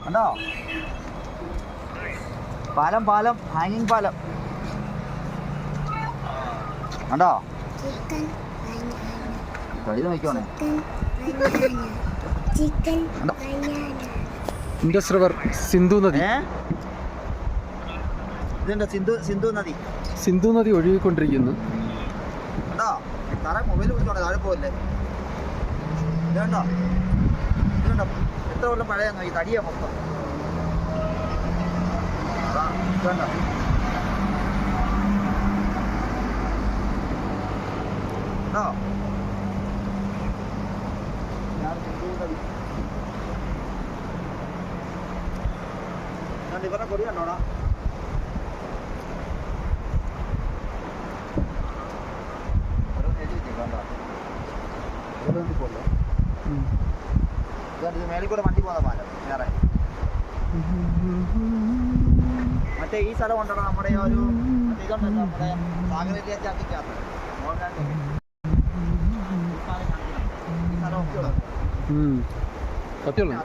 കണ്ടോ പാലം പാലം ഹാങ്ങിങ് പാലം കണ്ടോ ഇത് നോക്കിയോണേ ഇൻഡസ് റിവർ സിന്ധു നദി. ഇതെന്താ സിന്ധു നദി. സിന്ധു നദി ഒഴുകിക്കൊണ്ടിരിക്കുന്നു. കണ്ടോ സാറേ മൊബൈൽ പിടിച്ചോട്ടെ താഴെ പോവല്ലേ. ഇത് കണ്ടോ ഇത് കണ്ടോ എത്ര കൊല്ലം പഴയ ഈ തടിയാ മൊത്തം. ഇത് കണ്ടോ കണ്ടോ ഇവരുടെ കൊടി കണ്ടോടാ. മേളിൽ കൂടെ വണ്ടി പോകുന്ന പാലം വേറെ. മറ്റേ ഈ സ്ഥലം ഉണ്ടോ നമ്മുടെ ഒരു ഇതുണ്ടല്ലോ നമ്മുടെ സാഗരേരിയ ചാക്കിക്കകത്ത് ഈ സ്ഥലം ഒക്കെ സത്യമുള്ള